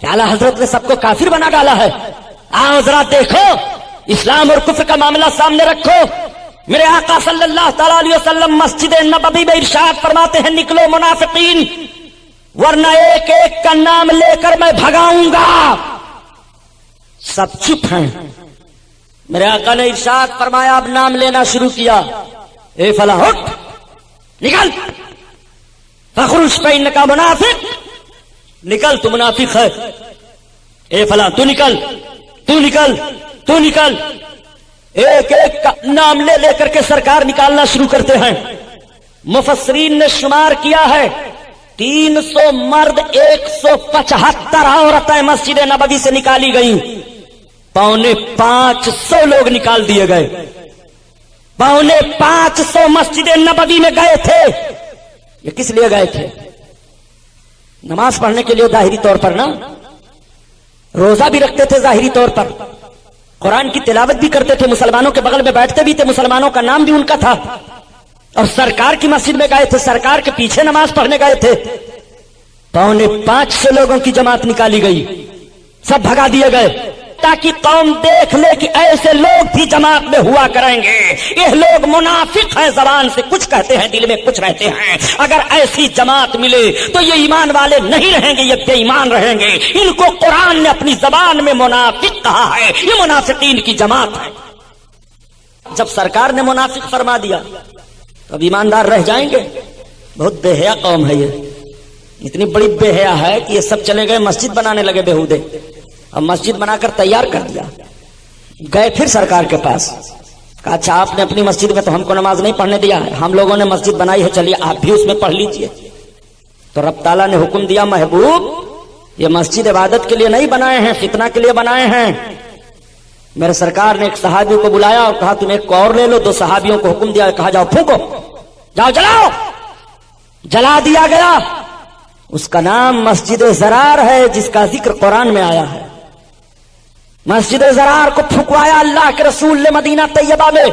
کہ اعلیٰ حضرت نے سب کو کافر بنا ڈالا ہے؟ آؤ ذرا دیکھو، اسلام اور کفر کا معاملہ سامنے رکھو۔ میرے آقا صلی اللہ تعالی علیہ وسلم مسجد نبوی میں ارشاد فرماتے ہیں، نکلو منافقین ورنہ ایک ایک کا نام لے کر میں بھگاؤں گا۔ سب چپ ہیں۔ میرے آقا نے ارشاد فرمایا، اب نام لینا شروع کیا، اے فلاں اٹھ نکل، فخرج فإنک منافق، نکل تو منافق ہے، اے فلاں تو نکل، تو نکل، تو نکل۔ ایک ایک کا نام لے لے کر کے سرکار نکالنا شروع کرتے ہیں۔ مفسرین نے شمار کیا ہے 300 مرد 175 عورتیں مسجد نبوی سے نکالی گئیں، 550 لوگ نکال دیے گئے، 550 مسجد نبوی میں گئے تھے۔ یہ کس لیے گئے تھے؟ نماز پڑھنے کے لیے ظاہری طور پر نا، روزہ بھی رکھتے تھے ظاہری طور پر، قرآن کی تلاوت بھی کرتے تھے، مسلمانوں کے بغل میں بیٹھتے بھی تھے، مسلمانوں کا نام بھی ان کا تھا، اور سرکار کی مسجد میں گئے تھے، سرکار کے پیچھے نماز پڑھنے گئے تھے۔ 550 لوگوں کی جماعت نکالی گئی، سب بھگا دیے گئے تاکہ قوم دیکھ لے کہ ایسے لوگ بھی جماعت میں ہوا کریں گے، یہ لوگ منافق ہیں، زبان سے کچھ کہتے ہیں دل میں کچھ رہتے ہیں، اگر ایسی جماعت ملے تو یہ ایمان والے نہیں رہیں گے، یہ بے ایمان رہیں گے۔ ان کو قرآن نے اپنی زبان میں منافق کہا ہے، یہ منافقین کی جماعت ہے۔ جب سرکار نے منافق فرما دیا تو اب ایماندار رہ جائیں گے؟ بہت بے حیا قوم ہے، یہ اتنی بڑی بے حیا ہے کہ یہ سب چلے گئے مسجد بنانے لگے بیہودے، اب مسجد بنا کر تیار کر دیا۔ گئے پھر سرکار کے پاس، کہا اچھا آپ نے اپنی مسجد میں تو ہم کو نماز نہیں پڑھنے دیا ہے، ہم لوگوں نے مسجد بنائی ہے، چلیے آپ بھی اس میں پڑھ لیجئے۔ تو رب تعالیٰ نے حکم دیا، محبوب یہ مسجد عبادت کے لیے نہیں بنائے ہیں، فتنہ کے لیے بنائے ہیں۔ میرے سرکار نے ایک صحابی کو بلایا اور کہا تم ایک کو اور لے لو، 2 صحابیوں کو حکم دیا، کہا جاؤ پھونکو، جاؤ جلاؤ، جلا دیا گیا۔ اس کا نام مسجد زرار ہے، جس کا ذکر قرآن میں آیا ہے۔ مسجد زرار کو پھکوایا اللہ کے رسول نے مدینہ طیبہ میں،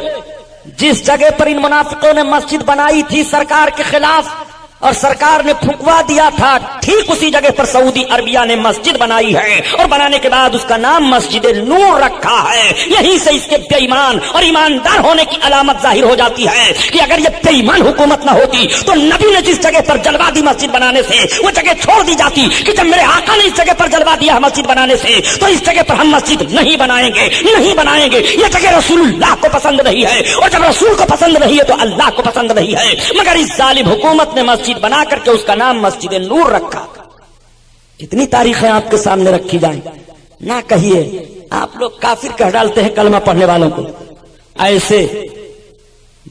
جس جگہ پر ان منافقوں نے مسجد بنائی تھی سرکار کے خلاف اور سرکار نے پھکوا دیا تھا، ٹھیک اسی جگہ پر سعودی عربیہ نے مسجد بنائی ہے، اور بنانے کے بعد اس کا نام مسجد نور رکھا ہے۔ یہیں سے اس کے بے ایمان اور ایماندار ہونے کی علامت ظاہر ہو جاتی ہے کہ اگر یہ بے ایمان حکومت نہ ہوتی تو نبی نے جس جگہ پر جلوا دی مسجد بنانے سے وہ جگہ چھوڑ دی جاتی کہ جب میرے آقا نے اس جگہ پر جلوا دیا مسجد بنانے سے تو اس جگہ پر ہم مسجد نہیں بنائیں گے، نہیں بنائیں گے، یہ جگہ رسول اللہ کو پسند نہیں ہے، اور جب رسول کو پسند نہیں ہے تو اللہ کو پسند نہیں ہے۔ مگر اس ظالم حکومت نے مسجد بنا کر کے اس کا نام مسجد نور رکھا۔ کتنی تاریخیں آپ کے سامنے رکھی جائیں، نہ کہیے آپ لوگ کافر کہہ ڈالتے ہیں کلمہ پڑھنے والوں کو، ایسے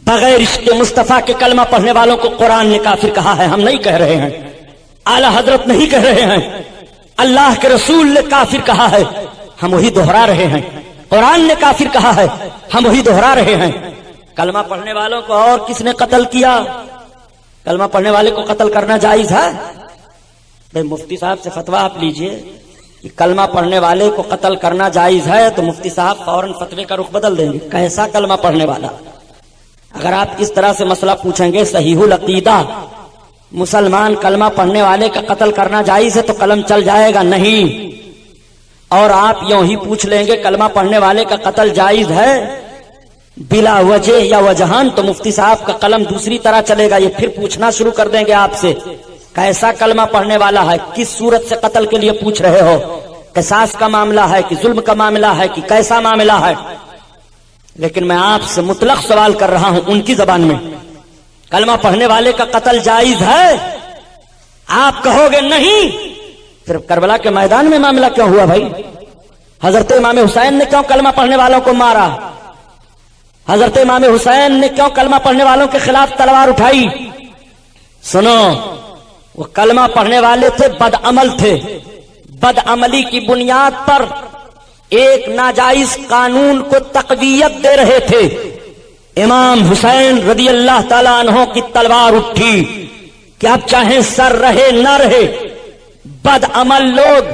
بغیر عشق مصطفیٰ کے کلمہ پڑھنے والوں کو قرآن نے کافر کہا ہے، ہم نہیں کہہ رہے ہیں، اعلی حضرت نہیں کہہ رہے ہیں، اللہ کے رسول نے کافر کہا ہے، ہم وہی دہرا رہے ہیں۔ قرآن نے کافر کہا ہے، ہم وہی دہرا رہے ہیں۔ کلمہ پڑھنے والوں کو اور کس نے قتل کیا؟ کلمہ پڑھنے والے کو قتل کرنا جائز ہے؟ بھئی مفتی صاحب سے فتویٰ آپ لیجئے کہ کلمہ پڑھنے والے کو قتل کرنا جائز ہے تو مفتی صاحب فوراً فتوے کا رخ بدل دیں گے، کیسا کلمہ پڑھنے والا؟ اگر آپ اس طرح سے مسئلہ پوچھیں گے صحیح العقیدہ مسلمان کلمہ پڑھنے والے کا قتل کرنا جائز ہے تو قلم چل جائے گا، نہیں۔ اور آپ یوں ہی پوچھ لیں گے کلمہ پڑھنے والے کا قتل جائز ہے بلا وجہ یا وجہان تو مفتی صاحب کا قلم دوسری طرح چلے گا، یہ پھر پوچھنا شروع کر دیں گے آپ سے کیسا کلمہ پڑھنے والا ہے، کس صورت سے قتل کے لیے پوچھ رہے ہو، قصاص کا معاملہ ہے کہ ظلم کا معاملہ ہے کہ کیسا معاملہ ہے؟ لیکن میں آپ سے مطلق سوال کر رہا ہوں ان کی زبان میں، کلمہ پڑھنے والے کا قتل جائز ہے؟ آپ کہو گے نہیں، پھر کربلا کے میدان میں معاملہ کیوں ہوا بھائی؟ حضرت امام حسین نے کیوں کلمہ پڑھنے والوں کو مارا؟ حضرت امام حسین نے کیوں کلمہ پڑھنے والوں کے خلاف تلوار اٹھائی؟ سنو، وہ کلمہ پڑھنے والے تھے، بد عمل تھے، بد عملی کی بنیاد پر ایک ناجائز قانون کو تقویت دے رہے تھے۔ امام حسین رضی اللہ تعالیٰ عنہ کی تلوار اٹھی کہ اب چاہے سر رہے نہ رہے، بد عمل لوگ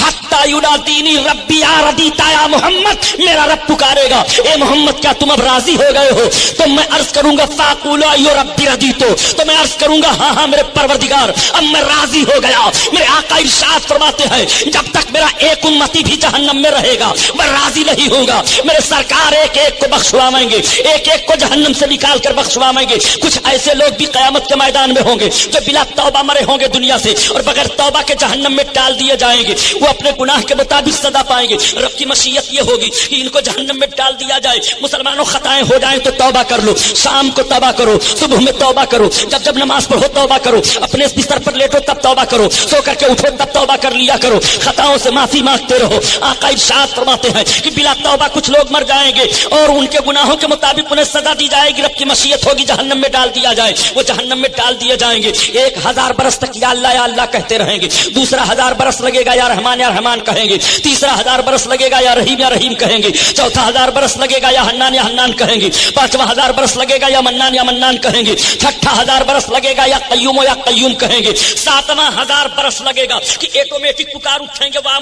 حتی ینادینی ربی یا ردیتا یا محمد, میرا رب پکارے گا اے محمد کیا تم اب راضی ہو گئے ہو؟ تو میں عرض کروں گا فاقول ایو ربی ردیتو, تو میں عرض کروں گا ہاں ہاں میرے پروردگار اب میں راضی ہو گیا. میرے آقا ارشاد فرماتے ہیں جب تک میرا ایک امتی بھی جہنم میں رہے گا میں راضی نہیں ہوں گا. میرے سرکار ایک ایک کو بخشوائیں گے, ایک ایک کو جہنم سے نکال کر بخشوائیں گے. کچھ ایسے لوگ بھی قیامت کے میدان میں ہوں گے جو بلا توبہ مرے ہوں گے دنیا سے اور بغیر توبہ کے جہنم میں ڈال دیے جائیں گے. وہ اپنے گناہ کے مطابق سزا پائیں گے. رب کی مشیت یہ ہوگی کہ ان کو جہنم میں ڈال دیا جائے. مسلمانوں خطائیں ہو جائیں تو توبہ کر لو, شام کو توبہ کرو, صبح میں توبہ کرو, جب نماز پڑھو توبہ کرو, اپنے بستر پر لیٹو تب توبہ کرو, سو کر کے اٹھو تب توبہ کر لیا کرو, خطاؤں سے معافی مانگتے رہو. آقا ارشاد فرماتے ہیں کہ بلا توبہ کچھ لوگ مر جائیں گے اور ان کے گناہوں کے مطابق انہیں سزا دی جائے گی. رب کی مشیت ہوگی جہنم میں ڈال دیا جائے, وہ جہنم میں ڈال دیے جائیں گے. 1000 برس تک یا اللہ کہتے رہیں گے, دوسرا 1000 برس لگے گا یا رحمان کہیں گے, تیسرا 1000 برس لگے گا یا رحیم کہیں گے, چوتھا 1000 برس لگے گا یا حنان کہیں گے, پانچواں 1000 برس لگے گا یا منان کہیں گے, چھٹا 1000 برس لگے گا یا قیوم کہیں گے, ساتواں 1000 برس لگے گا کہ ایٹومیٹک پکار اٹھیں گے وا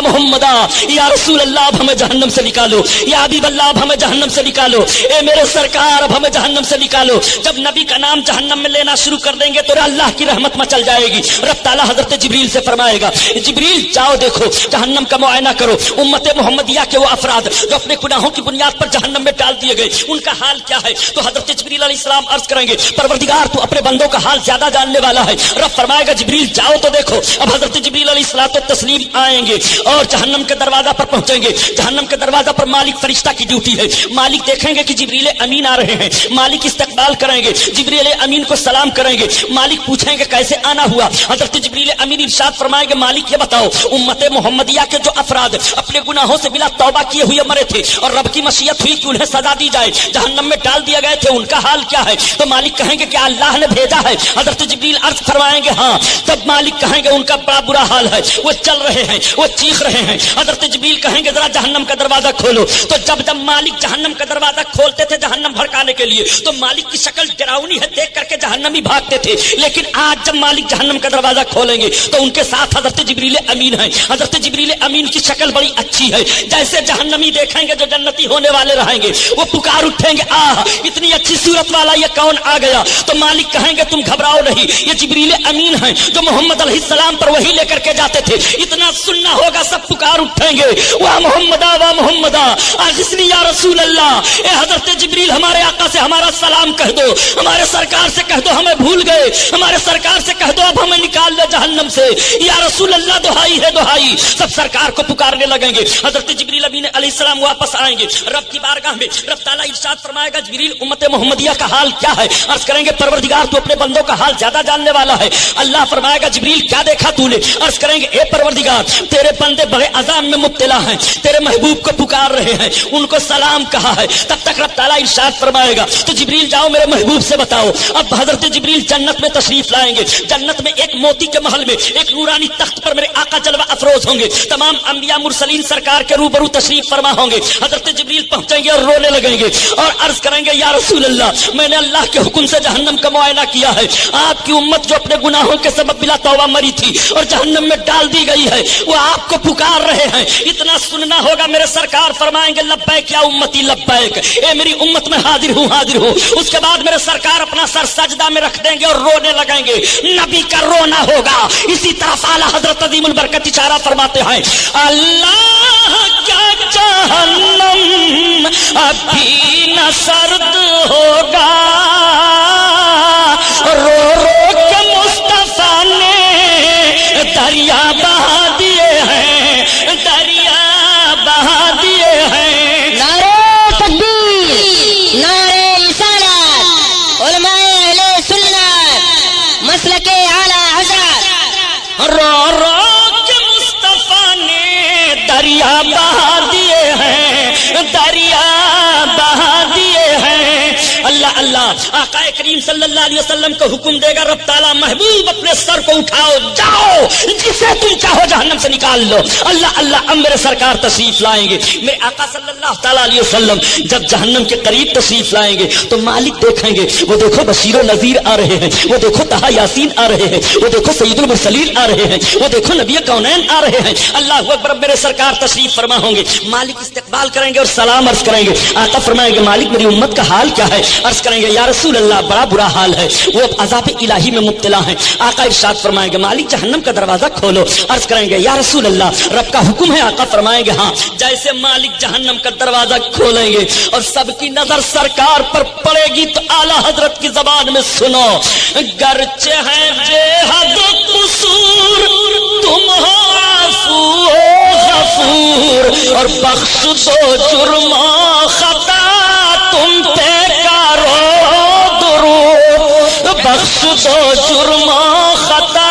محمدا یا رسول اللہ اب ہمیں جہنم سے نکالو, یا حبیب اللہ اب ہمیں جہنم سے نکالو, اے میرے سرکار اب ہمیں جہنم سے نکالو. جب نبی کا نام جہنم میں لینا شروع کر دیں گے تو اللہ کی رحمت مچل جائے گی. رب تعالیٰ حضرت جبریل سے فرمائے گا جبریل جاؤ دیکھو جہنم کا معائنہ کرو, امت محمدیہ کے وہ افراد جو اپنے گناہوں کی بنیاد پر جہنم میں ڈال دیے گئے ان کا حال کیا ہے. تو حضرت جبریل علیہ السلام عرض کریں گے پروردگار تو اپنے بندوں کا حال زیادہ جاننے والا ہے. رب فرمائے گا جبریل جاؤ تو دیکھو. اب حضرت جبریل علیہ الصلوۃ والتسلیم آئیں گے اور جہنم کے دروازہ پر پہنچیں گے. جہنم کے دروازہ پر مالک فرشتہ کی ڈیوٹی ہے. مالک دیکھیں گے کہ جبریل امین آ رہے ہیں, مالک استقبال کریں گے, جبریل امین کو سلام کریں گے. مالک پوچھیں گے کیسے آنا ہوا. حضرت جبریل امین ارشاد فرمائیں گے مالک یہ بتاؤ امت محمدیہ کے جو افراد اپنے گناہوں سے بلا توبہ کیے ہوئے مرے تھے اور رب کی مشیت ہوئی کہ انہیں سزا دی جائے, جہنم میں ڈال دیے گئے تھے, ان کا حال کیا ہے. تو مالک کہیں گے کیا اللہ نے بھیجا ہے. حضرت جبریل عرض فرمائیں گے ہاں. تب مالک کہیں گے ان کا بڑا برا حال ہے, وہ چل رہے ہیں, وہ چیخ رہے ہیں. حضرت جبریل کہیں گے ذرا جہنم کا دروازہ کھولو. تو جب مالک جہنم کا دروازہ کھولتے تھے جہنم بھڑکانے کے لیے تو مالک کی شکل ڈراؤنی ہے, دیکھ کر کے جہنمی بھاگتے تھے. لیکن آج جب مالک جہنم کا دروازہ کھولیں گے تو ان کے ساتھ حضرت جبریل امین ہیں. حضرت جبریل امین کی شکل بڑی اچھی ہے, جیسے جہنمی دیکھیں گے جو جنتی ہونے والے رہیں گے وہ پکار اٹھیں گے آہ اتنی اچھی صورت والا یہ کون آ گیا. تو مالک کہیں گے تم گھبراؤ نہیں, یہ جبریل امین ہیں جو محمد علیہ السلام پر وحی لے کر کے جاتے تھے. اتنا سننا ہوگا سب پکار اٹھیں گے وا محمدا اغثنی یا رسول اللہ. اے حضرت جبریل ہمارے آقا سے ہمارا سلام کہہ دو, ہمارے سرکار سے کہہ دو ہمیں بھول گئے, ہمارے سرکار سے کہہ دو اب ہمیں نکال لے جہنم سے. یا رسول اللہ دہائی ہے دہائی. سب سرکار کو پکارنے لگیں گے. حضرت جبریل امین علیہ السلام واپس آئیں گے رب کی بارگاہ میں. رب تعالیٰ ارشاد فرمائے گا جبریل امت محمدیہ کا حال کیا ہے. عرض کریں گے پروردگار تو اپنے بندوں کا حال زیادہ جاننے والا ہے. اللہ فرمائے گا جبریل کیا دیکھا تو نے. عرض کریں گے اے پروردگار تیرے بندے بڑے عذاب میں مبتلا ہیں, تیرے محبوب کو پکار رہے ہیں, ان کو سلام کہا ہے. تب تک رب تعالیٰ ارشاد فرمائے گا تو جبریل جاؤ میرے محبوب سے بتاؤ. اب حضرت جبریل جنت میں تشریف لائیں گے. جنت میں ایک موتی کے محل میں ایک نورانی تخت پر میرے آقا جلوہ افروز ہوں گے. تمام انبیاء مرسلین سرکار کے روبرو تشریف فرما ہوں گے. حضرت جبریل پہنچیں گے اور رونے لگیں گے اور عرض کریں گے یا رسول اللہ میں نے اللہ کے حکم سے جہنم کا معائنہ کیا ہے. آپ کی امت جو اپنے گناہوں کے سبب بلا توبہ مری تھی اور جہنم میں ڈال دی گئی ہے وہ آپ کو پکار رہے ہیں. اتنا سننا ہوگا. میرے سرکار فرمائیں گے لبیک یا امتی لبیک, اے میری امت میں حاضر ہوں. اس کے بعد میرے سرکار اپنا سر سجدہ میں رکھ دیں گے اور رونے لگیں گے. نبی کا رونا ہوگا. اسی طرف اعلیٰ حضرت عظیم البرکت اشارہ فرماتے ہیں اللہ کیا جہنم ابھی نہ سرد ہوگا, رو رو کے مصطفیٰ نے دریا بہا دیے ہیں, دریا بہا دیے ہیں. نعرہ تکبیر, نعرہ رسالت, علماء اہل سنت, مسلک اعلی حضرت. رو رو کے مصطفیٰ نے دریا بہا دیے ہیں, دریا بہا دیے ہیں. اللہ اللہ آقا کریم صلی اللہ علیہ وسلم کو حکم دے گا رب تعالیٰ محبوب اپنے سر کو اٹھاؤ جاؤ جسے تم چاہو جہنم سے نکال لو. اللہ اللہ اب میرے سرکار تشریف لائیں گے. میرے آقا صلی اللہ تعالیٰ علیہ وسلم جب جہنم کے قریب تشریف لائیں گے تو مالک دیکھیں گے, وہ دیکھو بشیر و نذیر آ رہے ہیں, وہ دیکھو طہ یاسین آ رہے ہیں, وہ دیکھو سید المرسلین آ رہے ہیں, وہ دیکھو نبی کونین آ رہے ہیں. اللہ اکبر میرے سرکار تشریف فرما ہوں گے. مالک استقبال کریں گے اور سلام عرض کریں گے. آقا فرمائیں گے مالک میری امت کا حال کیا ہے؟ عرض کریں گے یا رسول اللہ بڑا برا حال ہے, وہ عذاب الہی میں مبتلا ہیں. آقا ارشاد فرمائیں گے مالک جہنم کا دروازہ کھولو. عرض کریں گے یا رسول اللہ رب کا حکم ہے. آقا فرمائیں گے ہاں. جیسے مالک جہنم کا دروازہ کھولیں گے اور سب کی نظر سرکار پر پڑے گی تو اعلی حضرت کی زبان میں سنو, گرچہ ہے بے حد قصور تم ہو عفو غفور, اور بخش دو جرم و خطا تم پہ کرو درود, بخش دو جرم و خطا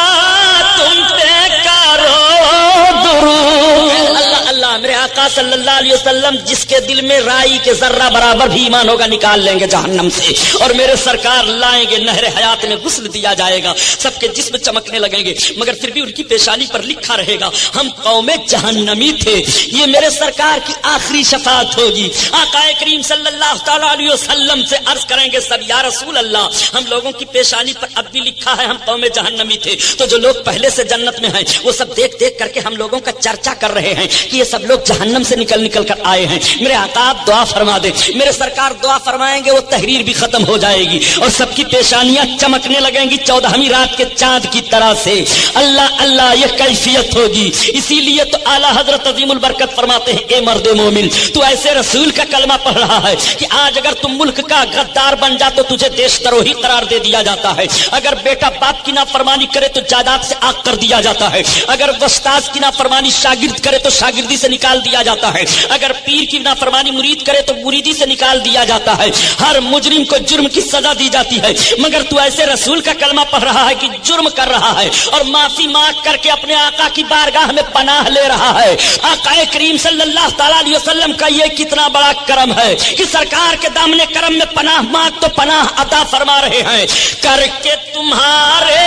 تم پہ کرو درود. اللہ اللہ میرے آقا صلی اللہ علیہ وسلم جس کے دل میں رائی کے ذرہ برابر بھی ایمان ہوگا نکال لیں گے جہنم سے, اور میرے سرکار لائیں گے نہر حیات میں غسل دیا جائے گا. سب کے جسم چمکنے لگیں گے مگر پھر بھی ان کی پیشانی پر لکھا رہے گا ہم قوم جہنمی تھے. یہ میرے سرکار کی آخری شفاعت ہوگی. آقا کریم صلی اللہ تعالیٰ علیہ وسلم سے عرض کریں گے سب یا رسول اللہ ہم لوگوں کی پیشانی پر اب بھی لکھا ہے ہم قوم جہنمی تھے. تو جو لوگ پہلے سے جنت میں ہیں وہ سب دیکھ دیکھ کر کے ہم لوگوں کا چرچا کر رہے ہیں کہ یہ سب لوگ جہنم سے نکل نکل کر آئے ہیں. میرے آقا آپ دعا فرما دیں. میرے سرکار دعا فرمائیں گے وہ تحریر بھی ختم ہو جائے گی اور سب کی پیشانیاں چمکنے لگیں گی 14ویں رات کے چاند کی طرح سے. اللہ اللہ یہ کیفیت ہوگی. اسی لیے تو اعلیٰ حضرت عظیم البرکت فرماتے ہیں اے مرد مومن تو ایسے رسول کا کلمہ پڑھ رہا ہے کہ آج اگر تم ملک کا غدار بن جا تو تجھے دیش دروہی قرار دے دیا جاتا ہے. اگر بیٹا باپ کی نافرمانی کرے تو جائیداد سے آگ کر دیا جاتا ہے. اگر استاد کی نافرمانی شاگرد کرے تو شاگردی سے نکال دیا جاتا ہے. اگر پیر کی نافرمانی مرید کرے تو مریدی سے نکال دیا جاتا ہے. ہر مجرم کو جرم کی سزا دی جاتی ہے مگر تو ایسے رسول کا کلمہ پڑھ رہا ہے کہ جرم کر رہا ہے اور معافی مانگ کر کے اپنے آقا کی بارگاہ میں پناہ لے رہا ہے. آقا کریم صلی اللہ تعالیٰ علیہ وسلم کا یہ کتنا بڑا کرم ہے کہ سرکار کے دامن کرم میں پناہ مانگ تو پناہ عطا فرما رہے ہیں. کر کے تمہارے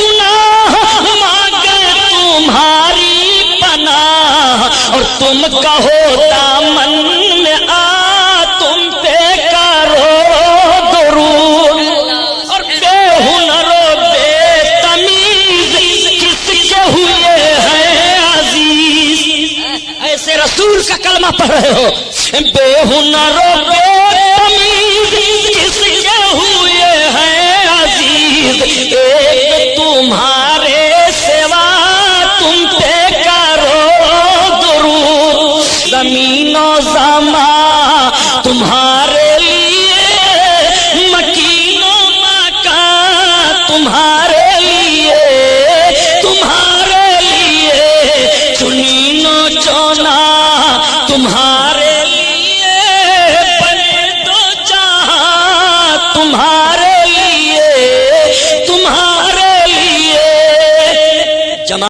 گناہ مانگے تمہاری پناہ اور تم کہو دامن میں آ تم پہ کرو درود, اور بے ہنر و بے تمیز کس کے ہوئے ہیں عزیز. ایسے رسول کا کلمہ پڑھ رہے ہو بے ہنر و بے تمیز کس کے ہوئے ہیں عزیز. ایک تمہارا